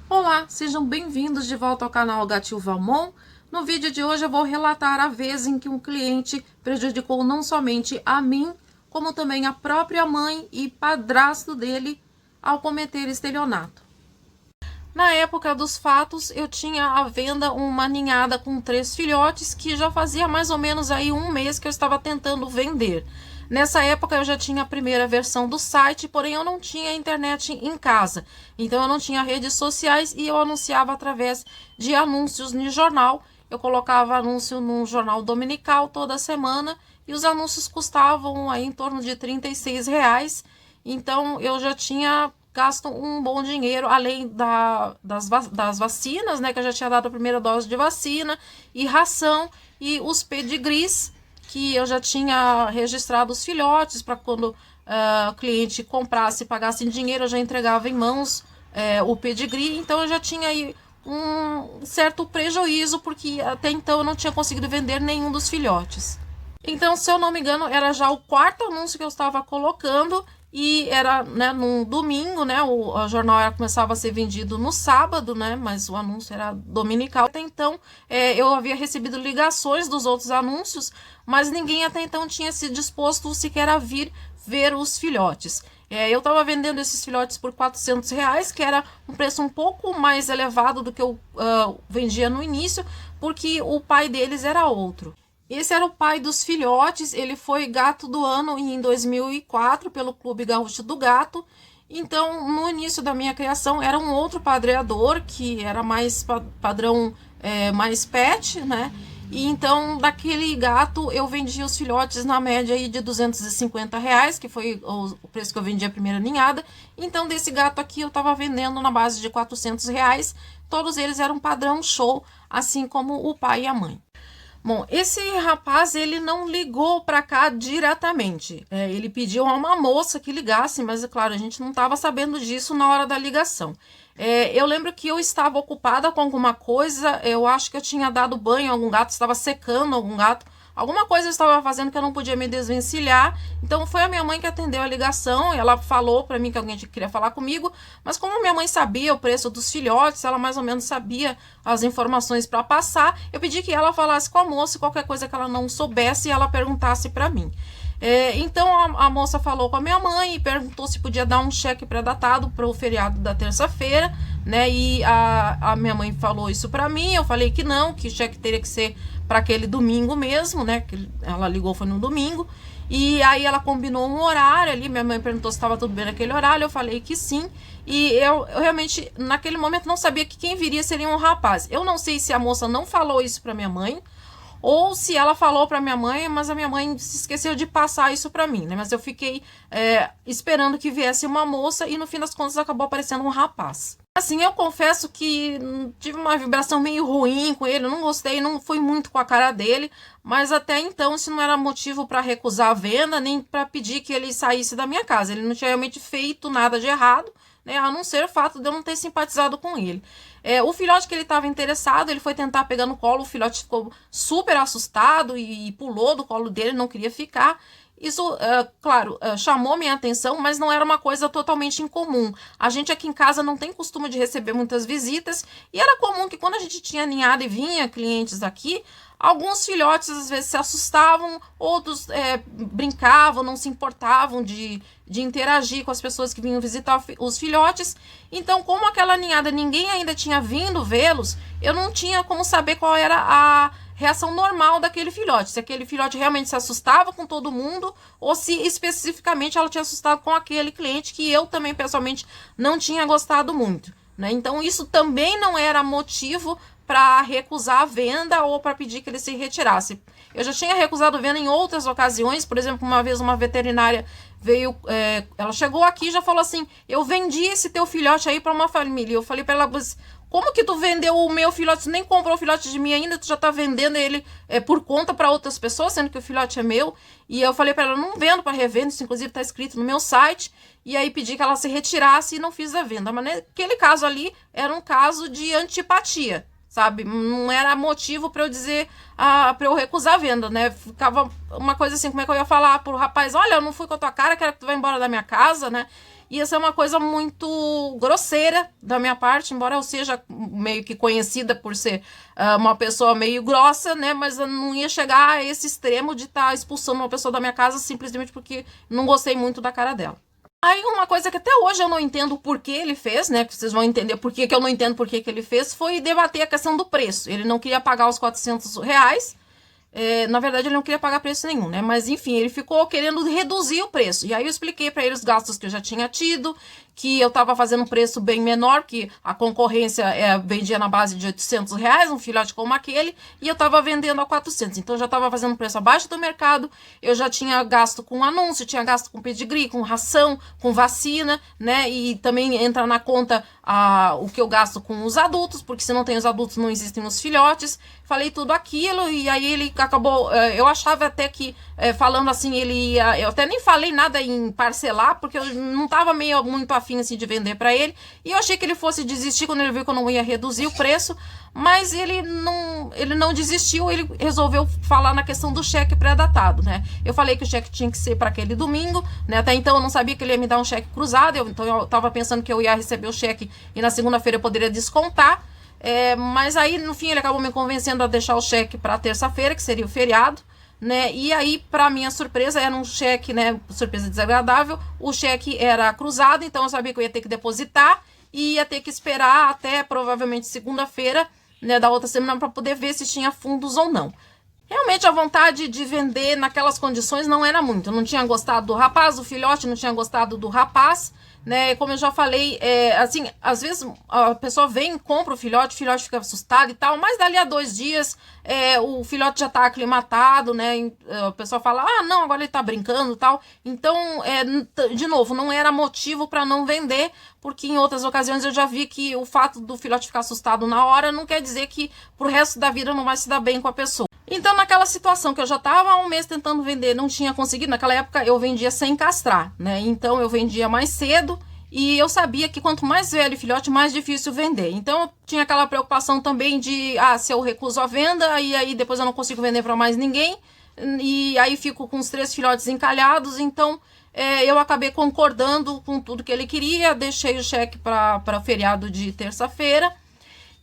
Olá, sejam bem-vindos de volta ao canal Gatil Valmont. No vídeo de hoje eu vou relatar a vez em que um cliente prejudicou não somente a mim, como também a própria mãe e padrasto dele ao cometer estelionato. Na época dos fatos, eu tinha à venda uma ninhada com 3 filhotes que já fazia mais ou menos aí um mês que eu estava tentando vender. Nessa época eu já tinha a primeira versão do site, porém eu não tinha internet em casa. Então eu não tinha redes sociais e eu anunciava através de anúncios no jornal. Eu colocava anúncio no jornal dominical toda semana e os anúncios custavam aí em torno de R$36. Então eu já tinha gasto um bom dinheiro, além das vacinas, né, que eu já tinha dado a primeira dose de vacina, e ração, e os pedigrees, que eu já tinha registrado os filhotes, para quando o cliente comprasse e pagasse em dinheiro, eu já entregava em mãos o pedigree. Então eu já tinha aí um certo prejuízo, porque até então eu não tinha conseguido vender nenhum dos filhotes. Então, se eu não me engano, era já o 4º anúncio que eu estava colocando, e era, né, num domingo, né, o jornal começava a ser vendido no sábado, né, mas o anúncio era dominical. Até então, eu havia recebido ligações dos outros anúncios, mas ninguém até então tinha se disposto sequer a vir ver os filhotes. Eu estava vendendo esses filhotes por R$400, que era um preço um pouco mais elevado do que eu vendia no início, porque o pai deles era outro. Esse era o pai dos filhotes, ele foi gato do ano em 2004 pelo Clube Gaúcho do Gato. Então, no início da minha criação, era um outro padreador, que era mais padrão, mais pet, né? E então, daquele gato, eu vendia os filhotes na média aí de R$250, que foi o preço que eu vendi a primeira ninhada. Então, desse gato aqui, eu estava vendendo na base de R$400. Todos eles eram padrão show, assim como o pai e a mãe. Bom, esse rapaz, ele não ligou para cá diretamente. Ele pediu a uma moça que ligasse, mas, é claro, a gente não estava sabendo disso na hora da ligação. Eu lembro que eu estava ocupada com alguma coisa, eu acho que eu tinha dado banho a algum gato, estava secando algum gato. Alguma coisa eu estava fazendo que eu não podia me desvencilhar. Então foi a minha mãe que atendeu a ligação. E ela falou para mim que alguém queria falar comigo. Mas como minha mãe sabia o preço dos filhotes, ela mais ou menos sabia as informações para passar, eu pedi que ela falasse com a moça, qualquer coisa que ela não soubesse, ela perguntasse para mim. Então a moça falou com a minha mãe e perguntou se podia dar um cheque pré-datado para o feriado da terça-feira, né? E a minha mãe falou isso para mim. Eu falei que não, que o cheque teria que ser para aquele domingo mesmo, né? Que ela ligou, foi no domingo. E aí ela combinou um horário ali. Minha mãe perguntou se estava tudo bem naquele horário. Eu falei que sim. E eu realmente, naquele momento, não sabia que quem viria seria um rapaz. Eu não sei se a moça não falou isso para minha mãe, ou se ela falou para minha mãe, mas a minha mãe se esqueceu de passar isso para mim, né? Mas eu fiquei esperando que viesse uma moça e no fim das contas acabou aparecendo um rapaz. Assim, eu confesso que tive uma vibração meio ruim com ele, eu não gostei, não fui muito com a cara dele, mas até então isso não era motivo para recusar a venda, nem para pedir que ele saísse da minha casa. Ele não tinha realmente feito nada de errado, né, a não ser o fato de eu não ter simpatizado com ele. O filhote que ele estava interessado, ele foi tentar pegar no colo, o filhote ficou super assustado e pulou do colo dele, não queria ficar. Isso, claro, chamou minha atenção, mas não era uma coisa totalmente incomum. A gente aqui em casa não tem costume de receber muitas visitas, e era comum que quando a gente tinha ninhada e vinha clientes aqui, alguns filhotes às vezes se assustavam, outros brincavam, não se importavam de interagir com as pessoas que vinham visitar os filhotes. Então, como aquela ninhada ninguém ainda tinha vindo vê-los, eu não tinha como saber qual era a reação normal daquele filhote. Se aquele filhote realmente se assustava com todo mundo, ou se especificamente ela tinha assustado com aquele cliente que eu também pessoalmente não tinha gostado muito, né? Então isso também não era motivo para recusar a venda ou para pedir que ele se retirasse. Eu já tinha recusado venda em outras ocasiões. Por exemplo, uma vez uma veterinária veio, ela chegou aqui e já falou assim: eu vendi esse teu filhote aí para uma família. Eu falei para ela: como que tu vendeu o meu filhote? Tu nem comprou o filhote de mim ainda, tu já tá vendendo ele por conta para outras pessoas, sendo que o filhote é meu. E eu falei para ela, não vendo para revenda, isso inclusive tá escrito no meu site. E aí pedi que ela se retirasse e não fiz a venda. Mas naquele caso ali era um caso de antipatia, sabe? Não era motivo para eu dizer, para eu recusar a venda, né? Ficava uma coisa assim, como é que eu ia falar pro rapaz, olha, eu não fui com a tua cara, quero que tu vá embora da minha casa, né? Ia ser uma coisa muito grosseira da minha parte, embora eu seja meio que conhecida por ser uma pessoa meio grossa, né? Mas eu não ia chegar a esse extremo de estar expulsando uma pessoa da minha casa simplesmente porque não gostei muito da cara dela. Aí uma coisa que até hoje eu não entendo o porquê ele fez, né? Que vocês vão entender por que eu não entendo por que ele fez, foi debater a questão do preço. Ele não queria pagar os R$ 400. Na verdade, ele não queria pagar preço nenhum, né? Mas, enfim, ele ficou querendo reduzir o preço. E aí eu expliquei para ele os gastos que eu já tinha tido, que eu estava fazendo um preço bem menor, que a concorrência vendia na base de R$ 800, um filhote como aquele, e eu estava vendendo a 400. Então, eu já estava fazendo um preço abaixo do mercado, eu já tinha gasto com anúncio, tinha gasto com pedigree, com ração, com vacina, né? E também entra na conta o que eu gasto com os adultos, porque se não tem os adultos, não existem os filhotes. Falei tudo aquilo, e aí ele acabou, eu achava até que, falando assim, ele ia, eu até nem falei nada em parcelar, porque eu não estava muito afim assim de vender para ele, e eu achei que ele fosse desistir quando ele viu que eu não ia reduzir o preço, mas ele não desistiu, ele resolveu falar na questão do cheque pré-datado, né? Eu falei que o cheque tinha que ser para aquele domingo, né? Até então eu não sabia que ele ia me dar um cheque cruzado, então eu estava pensando que eu ia receber o cheque e na segunda-feira eu poderia descontar. Mas aí, no fim, ele acabou me convencendo a deixar o cheque para terça-feira, que seria o feriado, né? E aí, para minha surpresa, era um cheque, né? Surpresa desagradável. O cheque era cruzado, então eu sabia que eu ia ter que depositar e ia ter que esperar até provavelmente segunda-feira, né, da outra semana, para poder ver se tinha fundos ou não. Realmente a vontade de vender naquelas condições não era muito. Eu não tinha gostado do rapaz, o filhote não tinha gostado do rapaz, né? Como eu já falei, assim, às vezes a pessoa vem, compra o filhote fica assustado e tal, mas dali a 2 dias o filhote já tá aclimatado, né? A pessoa fala, não, agora ele tá brincando e tal. Então, de novo, não era motivo para não vender, porque em outras ocasiões eu já vi que o fato do filhote ficar assustado na hora não quer dizer que pro resto da vida não vai se dar bem com a pessoa. Então, naquela situação que eu já estava há um mês tentando vender, não tinha conseguido, naquela época eu vendia sem castrar, né? Então, eu vendia mais cedo e eu sabia que quanto mais velho o filhote, mais difícil vender. Então, eu tinha aquela preocupação também de, se eu recuso a venda, e aí depois eu não consigo vender para mais ninguém, e aí fico com os 3 filhotes encalhados. Então, eu acabei concordando com tudo que ele queria, deixei o cheque para o feriado de terça-feira.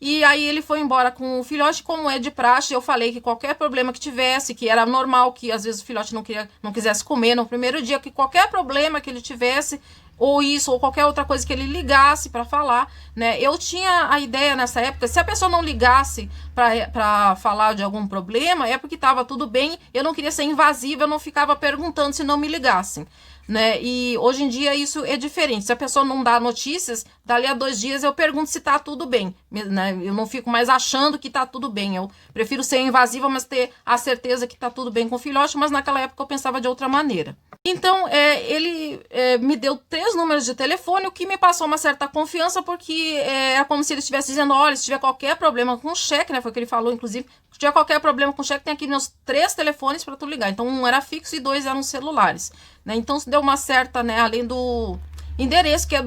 E aí ele foi embora com o filhote, como é de praxe. Eu falei que qualquer problema que tivesse, que era normal, que às vezes o filhote não quisesse comer no primeiro dia, que qualquer problema que ele tivesse, ou isso, ou qualquer outra coisa que ele ligasse para falar, né? Eu tinha a ideia nessa época, se a pessoa não ligasse para falar de algum problema, é porque estava tudo bem, eu não queria ser invasiva, eu não ficava perguntando se não me ligassem, né? E hoje em dia isso é diferente. Se a pessoa não dá notícias, dali a 2 dias eu pergunto se tá tudo bem, né? Eu não fico mais achando que tá tudo bem. Eu prefiro ser invasiva, mas ter a certeza que tá tudo bem com o filhote. Mas naquela época eu pensava de outra maneira. Então, ele me deu 3 números de telefone, o que me passou uma certa confiança, porque é como se ele estivesse dizendo, olha, se tiver qualquer problema com o cheque, né, foi o que ele falou, inclusive, se tiver qualquer problema com o cheque, tem aqui meus 3 telefones para tu ligar. Então, um era fixo e 2 eram celulares, né? Então, deu uma certa, né, além do endereço, que é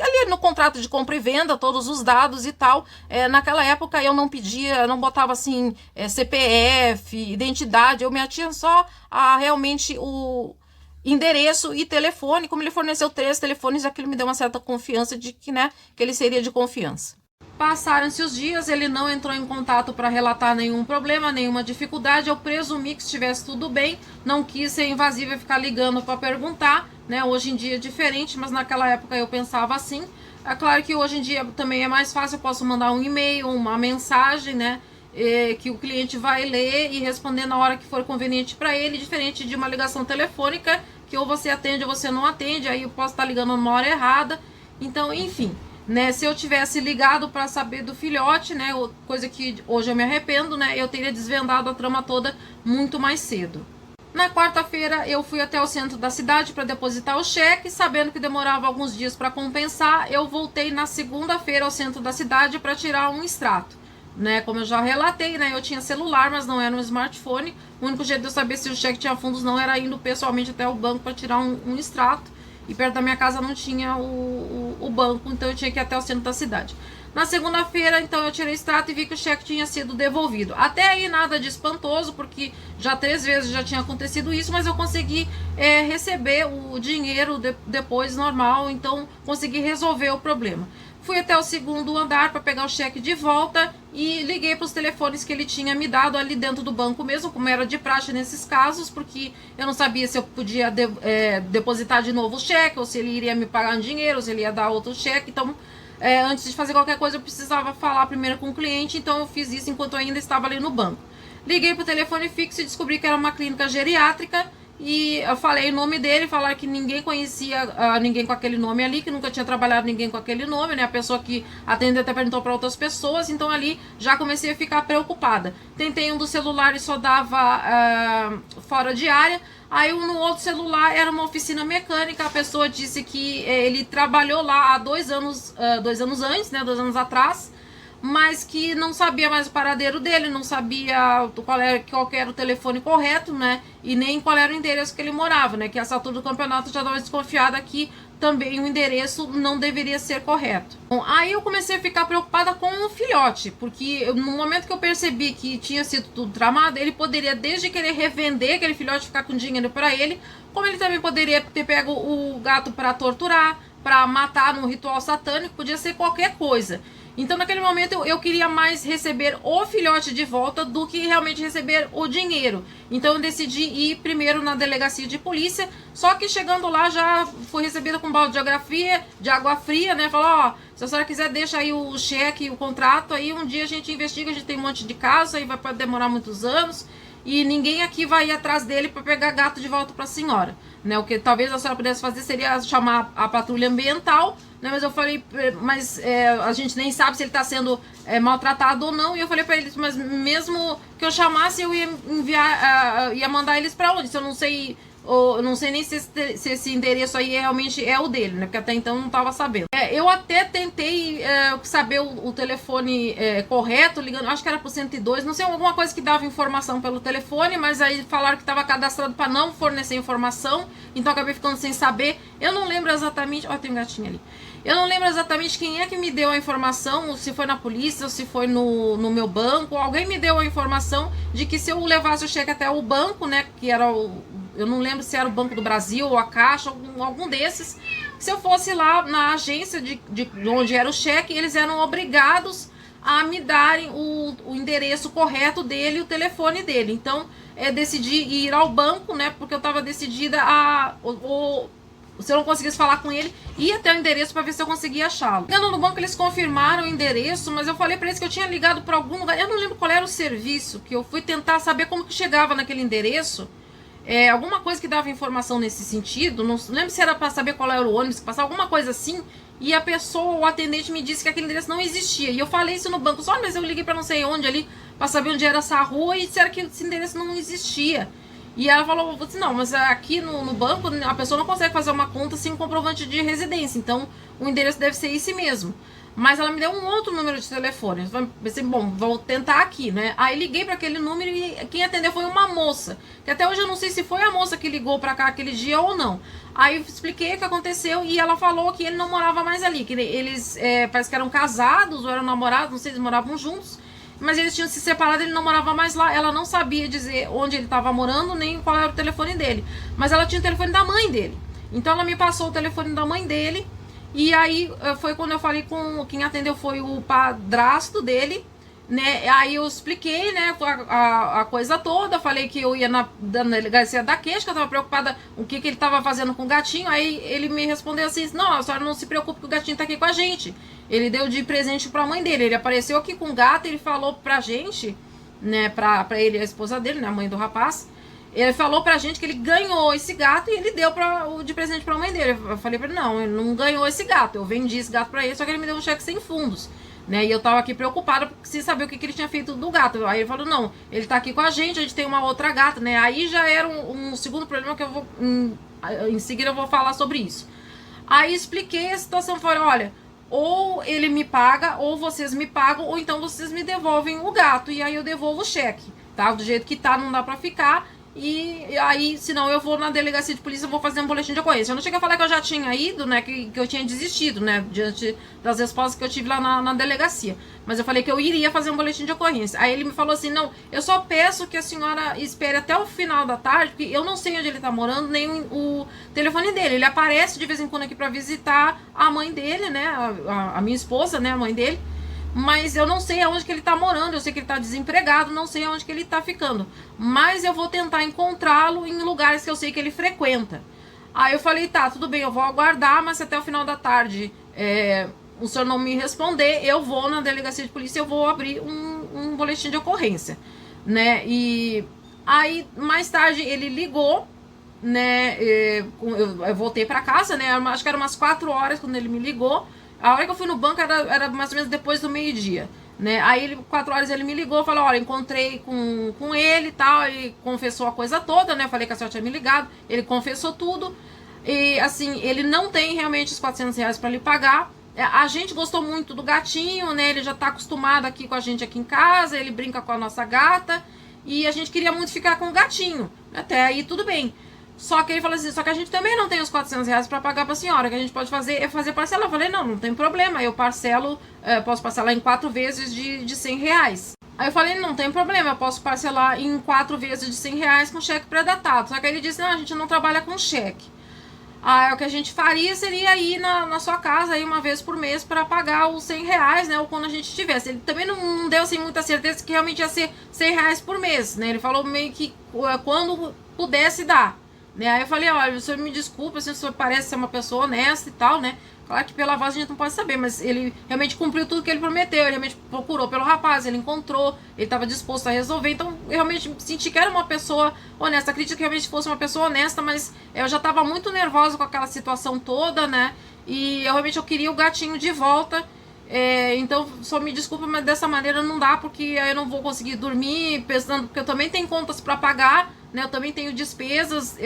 ali no contrato de compra e venda, todos os dados e tal. Naquela época eu não pedia, não botava assim CPF, identidade, eu me atinha só realmente o endereço e telefone. Como ele forneceu 3 telefones, aquilo me deu uma certa confiança de que, né, que ele seria de confiança. Passaram-se os dias, ele não entrou em contato para relatar nenhum problema, nenhuma dificuldade. Eu presumi que estivesse tudo bem, não quis ser invasiva e ficar ligando para perguntar, né? Hoje em dia é diferente, mas naquela época eu pensava assim. É claro que hoje em dia também é mais fácil, eu posso mandar um e-mail, uma mensagem, né? Que o cliente vai ler e responder na hora que for conveniente para ele, diferente de uma ligação telefônica, que ou você atende ou você não atende, aí eu posso estar ligando numa hora errada. Então, enfim, né, se eu tivesse ligado para saber do filhote, né, coisa que hoje eu me arrependo, né, eu teria desvendado a trama toda muito mais cedo. Na quarta-feira eu fui até o centro da cidade para depositar o cheque, sabendo que demorava alguns dias para compensar. Eu voltei na segunda-feira ao centro da cidade para tirar um extrato, né? Como eu já relatei, né? Eu tinha celular, mas não era um smartphone. O único jeito de eu saber se o cheque tinha fundos não era indo pessoalmente até o banco para tirar um extrato. E perto da minha casa não tinha o banco, então eu tinha que ir até o centro da cidade. Na segunda-feira, então, eu tirei extrato e vi que o cheque tinha sido devolvido. Até aí nada de espantoso, porque já 3 vezes já tinha acontecido isso, mas eu consegui receber o dinheiro depois normal, então consegui resolver o problema. Fui até o segundo andar para pegar o cheque de volta e liguei para os telefones que ele tinha me dado ali dentro do banco mesmo, como era de praxe nesses casos, porque eu não sabia se eu podia depositar de novo o cheque, ou se ele iria me pagar em dinheiro, ou se ele ia dar outro cheque. Então, antes de fazer qualquer coisa, eu precisava falar primeiro com o cliente, então eu fiz isso enquanto eu ainda estava ali no banco. Liguei para o telefone fixo e descobri que era uma clínica geriátrica, e eu falei o nome dele, falaram que ninguém conhecia ninguém com aquele nome ali, que nunca tinha trabalhado ninguém com aquele nome, né? A pessoa que atendeu até perguntou para outras pessoas, então ali já comecei a ficar preocupada. Tentei um dos celulares, só dava fora de área. Aí no outro celular era uma oficina mecânica, a pessoa disse que ele trabalhou lá há 2 anos, 2 anos antes, né? 2 anos atrás, mas que não sabia mais o paradeiro dele, não sabia qual era o telefone correto, né? E nem qual era o endereço que ele morava, né? Que essa altura do campeonato já estava desconfiada que também o endereço não deveria ser correto. Bom, aí eu comecei a ficar preocupada com o filhote, porque no momento que eu percebi que tinha sido tudo tramado, ele poderia desde querer revender aquele filhote, ficar com dinheiro para ele, como ele também poderia ter pego o gato para torturar, para matar num ritual satânico, podia ser qualquer coisa. Então, naquele momento, eu queria mais receber o filhote de volta do que realmente receber o dinheiro. Então, eu decidi ir primeiro na delegacia de polícia. Só que chegando lá, já fui recebida com um balde de água fria, né? Falou, ó, se a senhora quiser, deixa aí o cheque, o contrato. Aí um dia a gente investiga, a gente tem um monte de casos, aí pode demorar muitos anos. E ninguém aqui vai ir atrás dele para pegar gato de volta para a senhora, né? O que talvez a senhora pudesse fazer seria chamar a patrulha ambiental, né? Mas eu falei, mas a gente nem sabe se ele está sendo maltratado ou não. E eu falei para eles, mas mesmo que eu chamasse, eu ia enviar, ia mandar eles para onde? Se eu não sei, eu não sei nem se esse endereço aí realmente é o dele, né? Porque até então eu não estava sabendo. Eu até tentei saber o telefone correto, ligando, acho que era pro 102, não sei, alguma coisa que dava informação pelo telefone, mas aí falaram que estava cadastrado para não fornecer informação, então acabei ficando sem saber. Eu não lembro exatamente, ó, tem um gatinho ali. Eu não lembro exatamente quem é que me deu a informação, se foi na polícia, ou se foi no meu banco. Alguém me deu a informação de que se eu levasse o cheque até o banco, né, que era eu não lembro se era o Banco do Brasil ou a Caixa, algum desses, se eu fosse lá na agência de onde era o cheque, eles eram obrigados a me darem o endereço correto dele e o telefone dele. Então, decidi ir ao banco, né, porque eu estava decidida se eu não conseguisse falar com ele, ia até o endereço para ver se eu conseguia achá-lo. Chegando no banco, eles confirmaram o endereço, mas eu falei para eles que eu tinha ligado para algum lugar. Eu não lembro qual era o serviço, que eu fui tentar saber como que chegava naquele endereço. Alguma coisa que dava informação nesse sentido. Não lembro se era para saber qual era o ônibus que passava, alguma coisa assim. E a pessoa, o atendente, me disse que aquele endereço não existia. E eu falei isso no banco. Só, mas eu liguei para não sei onde ali, para saber onde era essa rua, e disseram que esse endereço não existia. E ela falou assim, não, mas aqui no banco a pessoa não consegue fazer uma conta sem um comprovante de residência, então o endereço deve ser esse mesmo. Mas ela me deu um outro número de telefone. Eu pensei, bom, vou tentar aqui, né? Aí liguei para aquele número e quem atendeu foi uma moça, que até hoje eu não sei se foi a moça que ligou para cá aquele dia ou não. Aí eu expliquei o que aconteceu e ela falou que ele não morava mais ali, que eles parece que eram casados ou eram namorados, não sei, eles moravam juntos. Mas eles tinham se separado, ele não morava mais lá. Ela não sabia dizer onde ele estava morando, nem qual era o telefone dele. Mas ela tinha o telefone da mãe dele. Então ela me passou o telefone da mãe dele. E aí foi quando eu falei com quem atendeu, foi o padrasto dele, né? Aí eu expliquei, né, a coisa toda. Falei que eu ia na delegacia da queixa, que eu estava preocupada o que ele estava fazendo com o gatinho. Aí ele me respondeu assim, não, a senhora não se preocupe que o gatinho está aqui com a gente. Ele deu de presente para a mãe dele. Ele apareceu aqui com o gato, ele falou pra gente, né, pra ele, a esposa dele, né, a mãe do rapaz, Ele falou pra gente que ele ganhou esse gato e ele deu de presente pra mãe dele. Eu falei pra ele, não, ele não ganhou esse gato. Eu vendi esse gato pra ele, só que ele me deu um cheque sem fundos. Né? E eu tava aqui preocupada sem saber o que ele tinha feito do gato. Aí ele falou, não, ele tá aqui com a gente tem uma outra gata, né? Aí já era um segundo problema que eu vou... Em seguida eu vou falar sobre isso. Aí expliquei a situação, falei, olha, ou ele me paga, ou vocês me pagam, ou então vocês me devolvem o gato. E aí eu devolvo o cheque, tá? Do jeito que tá, não dá pra ficar. E aí, senão eu vou na delegacia de polícia, vou fazer um boletim de ocorrência. Eu não cheguei a falar que eu já tinha ido, né, que eu tinha desistido, né, diante das respostas que eu tive lá na delegacia. Mas eu falei que eu iria fazer um boletim de ocorrência. Aí ele me falou assim, não, eu só peço que a senhora espere até o final da tarde, porque eu não sei onde ele tá morando, nem o telefone dele. Ele aparece de vez em quando aqui pra visitar a mãe dele, né, a minha esposa, né, a mãe dele. Mas eu não sei aonde que ele tá morando, eu sei que ele tá desempregado, não sei aonde que ele tá ficando. Mas eu vou tentar encontrá-lo em lugares que eu sei que ele frequenta. Aí eu falei, tá, tudo bem, eu vou aguardar, mas se até o final da tarde o senhor não me responder, eu vou na delegacia de polícia, eu vou abrir um boletim de ocorrência, né? E aí, mais tarde, ele ligou, né? Eu voltei pra casa, né? Acho que era umas 4 horas quando ele me ligou. A hora que eu fui no banco era mais ou menos depois do meio-dia, né? Aí 4 horas ele me ligou, falou, olha, encontrei com ele e tal, ele confessou a coisa toda, né? Falei que a senhora tinha me ligado, ele confessou tudo. E assim, ele não tem realmente os R$ 400 para lhe pagar. A gente gostou muito do gatinho, né? Ele já tá acostumado aqui com a gente aqui em casa, ele brinca com a nossa gata. E a gente queria muito ficar com o gatinho. Até aí tudo bem. Só que ele falou assim, só que a gente também não tem os R$ 400 para pagar pra senhora. O que a gente pode fazer é fazer parcela. Eu falei, não tem problema. Eu parcelo, posso parcelar em 4 vezes de R$ 100. Aí eu falei, não tem problema, eu posso parcelar em 4 vezes de R$ 100 com cheque pré-datado. Só que ele disse, não, a gente não trabalha com cheque. Aí o que a gente faria seria ir na sua casa aí uma vez por mês para pagar os R$ 100, né? Ou quando a gente tivesse. Ele também não deu assim muita certeza que realmente ia ser R$ 100 por mês, né? Ele falou meio que quando pudesse dar. Né? Aí eu falei, olha, o senhor me desculpa, assim, o senhor parece ser uma pessoa honesta e tal, né? Claro que pela voz a gente não pode saber, mas ele realmente cumpriu tudo que ele prometeu, ele realmente procurou pelo rapaz, ele encontrou, ele estava disposto a resolver, então eu realmente senti que era uma pessoa honesta, acredito que realmente fosse uma pessoa honesta, mas eu já estava muito nervosa com aquela situação toda, né? E eu queria o gatinho de volta. Então só me desculpa, mas dessa maneira não dá, porque aí eu não vou conseguir dormir pensando, porque eu também tenho contas para pagar, né? Eu também tenho despesas,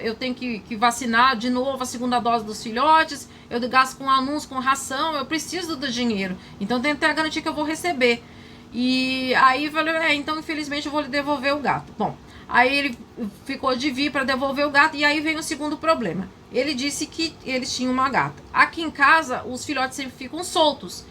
eu tenho que vacinar de novo a segunda dose dos filhotes, eu gasto com anúncio, com ração, eu preciso do dinheiro, então tem que ter a garantia que eu vou receber. E aí eu falei, então infelizmente eu vou lhe devolver o gato. Bom, aí ele ficou de vir para devolver o gato, e aí vem o segundo problema. Ele disse que eles tinham uma gata. Aqui em casa, os filhotes sempre ficam soltos.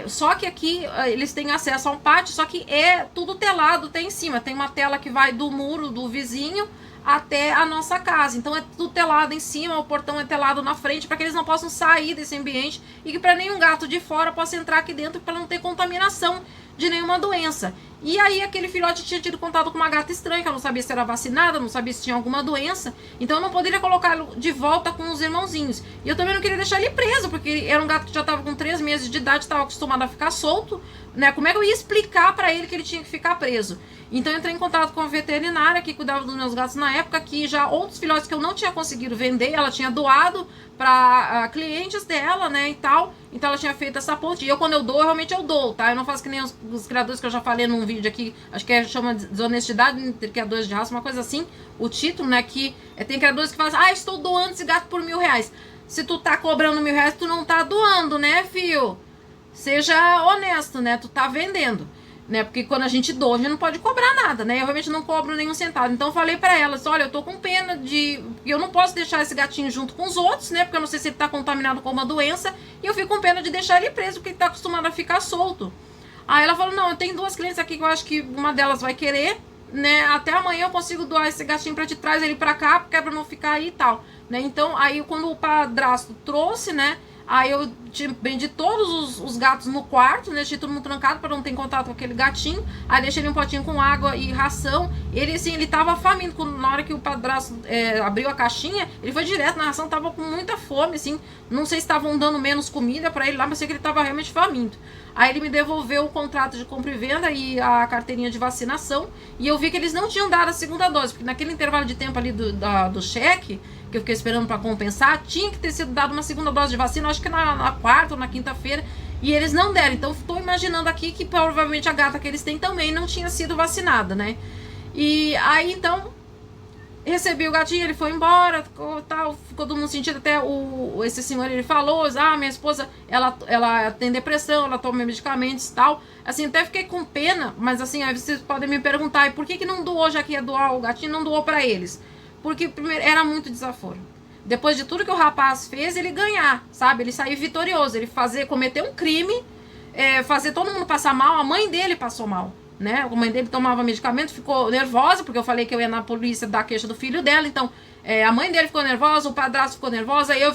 Só que aqui eles têm acesso a um pátio, só que é tudo telado, tem em cima. Tem uma tela que vai do muro do vizinho até a nossa casa. Então é tudo telado em cima, o portão é telado na frente, para que eles não possam sair desse ambiente e que para nenhum gato de fora possa entrar aqui dentro, para não ter contaminação de nenhuma doença. E aí aquele filhote tinha tido contato com uma gata estranha, que eu não sabia se era vacinada, não sabia se tinha alguma doença, então eu não poderia colocá-lo de volta com os irmãozinhos. E eu também não queria deixar ele preso, porque era um gato que já estava com 3 meses de idade, estava acostumado a ficar solto, né? Como é que eu ia explicar para ele que ele tinha que ficar preso? Então eu entrei em contato com a veterinária que cuidava dos meus gatos na época, que já outros filhotes que eu não tinha conseguido vender, ela tinha doado para clientes dela, né, e tal. Então ela tinha feito essa ponte. E eu, quando eu dou, realmente eu dou, tá? Eu não faço que nem os criadores que eu já falei num vídeo aqui, acho que chama desonestidade entre criadores de raça, uma coisa assim, o título, né, que tem criadores que falam assim, estou doando esse gato por R$ 1.000. Se tu tá cobrando R$ 1.000, tu não tá doando, né, filho? Seja honesto, né, tu tá vendendo. Né, porque quando a gente doa, a gente não pode cobrar nada, né? Eu realmente não cobro nenhum centavo. Então eu falei pra elas, olha, eu tô com pena de... Eu não posso deixar esse gatinho junto com os outros, né? Porque eu não sei se ele tá contaminado com uma doença. E eu fico com pena de deixar ele preso, porque ele tá acostumado a ficar solto. Aí ela falou, não, eu tenho 2 clientes aqui que eu acho que uma delas vai querer, né? Até amanhã eu consigo doar esse gatinho pra te trazer ele pra cá, porque é pra não ficar aí e tal, né? Então, aí quando o padrasto trouxe, né? Aí eu vendi todos os gatos no quarto, né? Deixei todo mundo trancado para não ter contato com aquele gatinho. Aí deixei ele um potinho com água e ração. Ele, assim, ele tava faminto. Na hora que o padrasto abriu a caixinha, ele foi direto na ração, tava com muita fome, assim. Não sei se estavam dando menos comida para ele lá, mas sei que ele tava realmente faminto. Aí ele me devolveu o contrato de compra e venda e a carteirinha de vacinação. E eu vi que eles não tinham dado a segunda dose, porque naquele intervalo de tempo ali do cheque, que eu fiquei esperando para compensar, tinha que ter sido dado uma segunda dose de vacina, acho que na quarta ou na quinta-feira, e eles não deram. Então estou imaginando aqui que provavelmente a gata que eles têm também não tinha sido vacinada, né? E aí então recebi o gatinho, ele foi embora, ficou todo mundo sentindo, até esse senhor, ele falou, minha esposa, ela tem depressão, ela toma medicamentos e tal, assim, até fiquei com pena, mas assim, aí vocês podem me perguntar, e por que não doou, já que ia doar o gatinho, não doou pra eles? Porque primeiro era muito desaforo. Depois de tudo que o rapaz fez, ele ganhar, sabe? Ele sair vitorioso, ele cometer um crime, fazer todo mundo passar mal, a mãe dele passou mal. Né? A mãe dele tomava medicamento, ficou nervosa, porque eu falei que eu ia na polícia dar queixa do filho dela, então a mãe dele ficou nervosa, o padrasto ficou nervosa, eu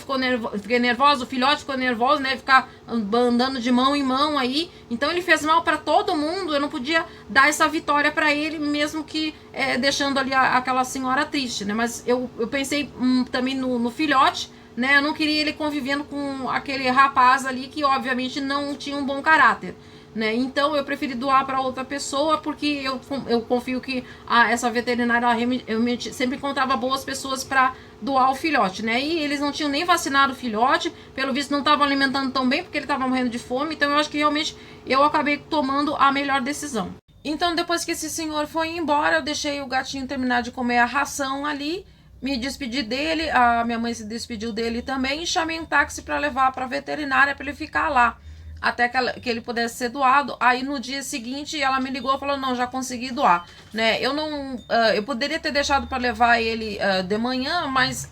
fiquei nervosa, o filhote ficou nervoso, né? Ficar andando de mão em mão aí, então ele fez mal para todo mundo, eu não podia dar essa vitória para ele, mesmo que deixando ali aquela senhora triste, né? Mas eu pensei também no filhote, né? Eu não queria ele convivendo com aquele rapaz ali que obviamente não tinha um bom caráter. Né? Então eu preferi doar para outra pessoa, porque eu confio que essa veterinária realmente sempre encontrava boas pessoas para doar o filhote, né? E eles não tinham nem vacinado o filhote, pelo visto não estavam alimentando tão bem porque ele estava morrendo de fome, então eu acho que realmente eu acabei tomando a melhor decisão. Então depois que esse senhor foi embora, eu deixei o gatinho terminar de comer a ração ali, me despedi dele, a minha mãe se despediu dele também e chamei um táxi para levar para a veterinária para ele ficar lá até que ele pudesse ser doado. Aí no dia seguinte ela me ligou e falou, não, já consegui doar, né? Eu não, eu poderia ter deixado para levar ele de manhã, mas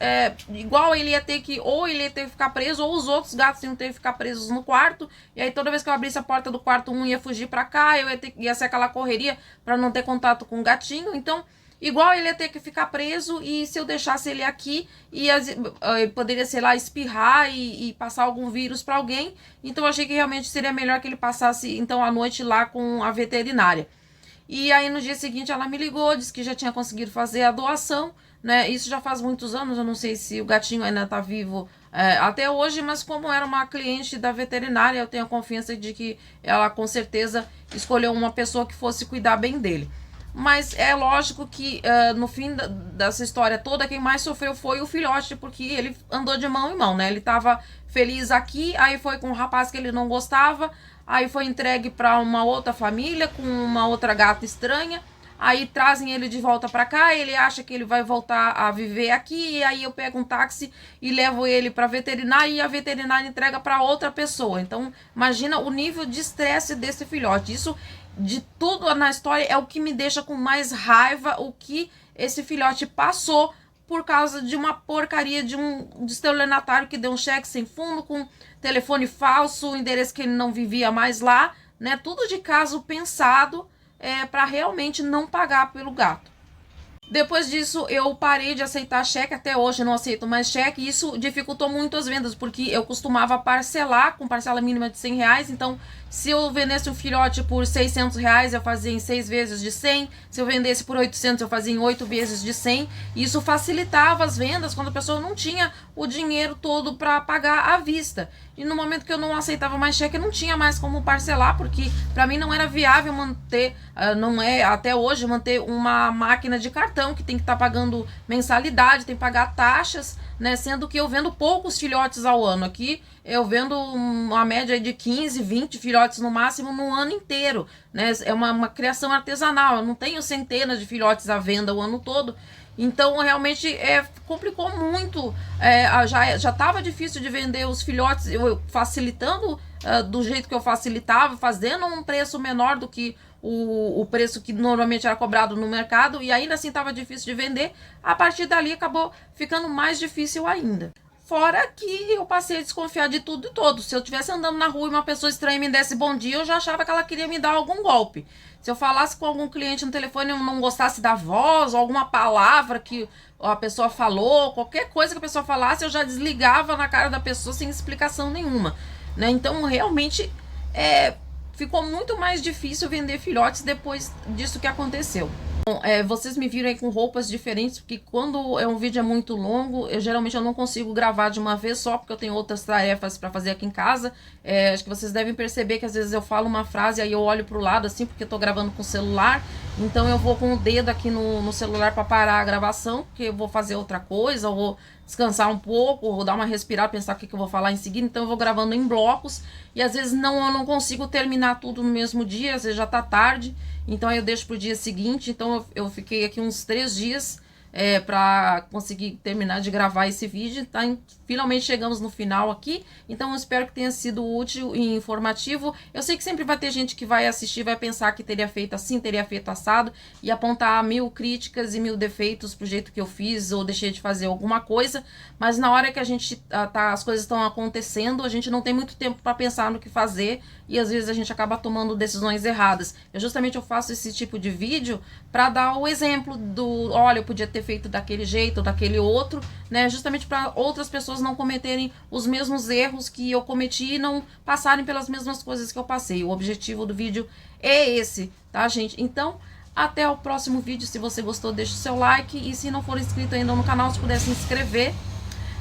igual ele ia ter que, ou ele ia ter que ficar preso, ou os outros gatos iam ter que ficar presos no quarto, e aí toda vez que eu abrisse a porta do quarto, um ia fugir para cá, ia ser aquela correria para não ter contato com o gatinho, então igual ele ia ter que ficar preso, e se eu deixasse ele aqui, ele poderia, sei lá, espirrar e passar algum vírus para alguém. Então eu achei que realmente seria melhor que ele passasse então a noite lá com a veterinária. E aí no dia seguinte ela me ligou, disse que já tinha conseguido fazer a doação, né? Isso já faz muitos anos, eu não sei se o gatinho ainda tá vivo até hoje, mas como era uma cliente da veterinária, eu tenho a confiança de que ela com certeza escolheu uma pessoa que fosse cuidar bem dele. Mas é lógico que no fim dessa história toda, quem mais sofreu foi o filhote, porque ele andou de mão em mão, né? Ele tava feliz aqui, aí foi com um rapaz que ele não gostava, aí foi entregue para uma outra família com uma outra gata estranha, aí trazem ele de volta para cá, ele acha que ele vai voltar a viver aqui, e aí eu pego um táxi e levo ele para veterinária, e a veterinária entrega para outra pessoa. Então imagina o nível de estresse desse filhote. Isso de tudo na história é o que me deixa com mais raiva, o que esse filhote passou por causa de uma porcaria de um estelionatário que deu um cheque sem fundo, com telefone falso, o endereço que ele não vivia mais lá, né? Tudo de caso pensado para realmente não pagar pelo gato. Depois disso, eu parei de aceitar cheque, até hoje eu não aceito mais cheque, e isso dificultou muito as vendas, porque eu costumava parcelar com parcela mínima de R$100, então se eu vendesse um filhote por R$600, eu fazia em 6 vezes de 100, se eu vendesse por 800, eu fazia em 8 vezes de 100, e isso facilitava as vendas quando a pessoa não tinha o dinheiro todo para pagar à vista. E no momento que eu não aceitava mais cheque, eu não tinha mais como parcelar, porque para mim não era viável manter, não é até hoje, manter uma máquina de cartão que tem que estar pagando mensalidade, tem que pagar taxas, né? Sendo que eu vendo poucos filhotes ao ano. Aqui eu vendo uma média de 15, 20 filhotes no máximo no ano inteiro, né? É uma criação artesanal, eu não tenho centenas de filhotes à venda o ano todo. Então realmente complicou muito, já estava difícil de vender os filhotes, eu facilitando do jeito que eu facilitava, fazendo um preço menor do que o preço que normalmente era cobrado no mercado, e ainda assim estava difícil de vender. A partir dali acabou ficando mais difícil ainda. Fora que eu passei a desconfiar de tudo e todos. Se eu estivesse andando na rua e uma pessoa estranha me desse bom dia, eu já achava que ela queria me dar algum golpe. Se eu falasse com algum cliente no telefone e eu não gostasse da voz, ou alguma palavra que a pessoa falou, qualquer coisa que a pessoa falasse, eu já desligava na cara da pessoa sem explicação nenhuma, né? Então, realmente, ficou muito mais difícil vender filhotes depois disso que aconteceu. Bom, vocês me viram aí com roupas diferentes, porque quando um vídeo é muito longo, geralmente eu não consigo gravar de uma vez só, porque eu tenho outras tarefas para fazer aqui em casa. Acho que vocês devem perceber que às vezes eu falo uma frase, aí eu olho pro lado assim, porque eu tô gravando com o celular, então eu vou com o dedo aqui no celular para parar a gravação, porque eu vou fazer outra coisa, ou vou descansar um pouco, ou dar uma respirada, pensar o que eu vou falar em seguida, então eu vou gravando em blocos, e às vezes eu não consigo terminar tudo no mesmo dia, às vezes já tá tarde, então aí eu deixo pro dia seguinte. Então eu fiquei aqui uns 3 dias para conseguir terminar de gravar esse vídeo, tá? Finalmente chegamos no final aqui, então eu espero que tenha sido útil e informativo. Eu sei que sempre vai ter gente que vai assistir, vai pensar que teria feito assim, teria feito assado, e apontar 1000 críticas e 1000 defeitos pro jeito que eu fiz, ou deixei de fazer alguma coisa, mas na hora que a gente as coisas estão acontecendo, a gente não tem muito tempo para pensar no que fazer, e às vezes a gente acaba tomando decisões erradas. Eu faço esse tipo de vídeo para dar o exemplo do, olha, eu podia ter feito daquele jeito ou daquele outro, né? Justamente para outras pessoas não cometerem os mesmos erros que eu cometi e não passarem pelas mesmas coisas que eu passei. O objetivo do vídeo é esse, tá, gente? Então, até o próximo vídeo. Se você gostou, deixa o seu like, e se não for inscrito ainda no canal, se puder se inscrever,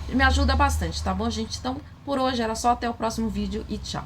me ajuda bastante, tá bom, gente? Então, por hoje era só, até o próximo vídeo e tchau.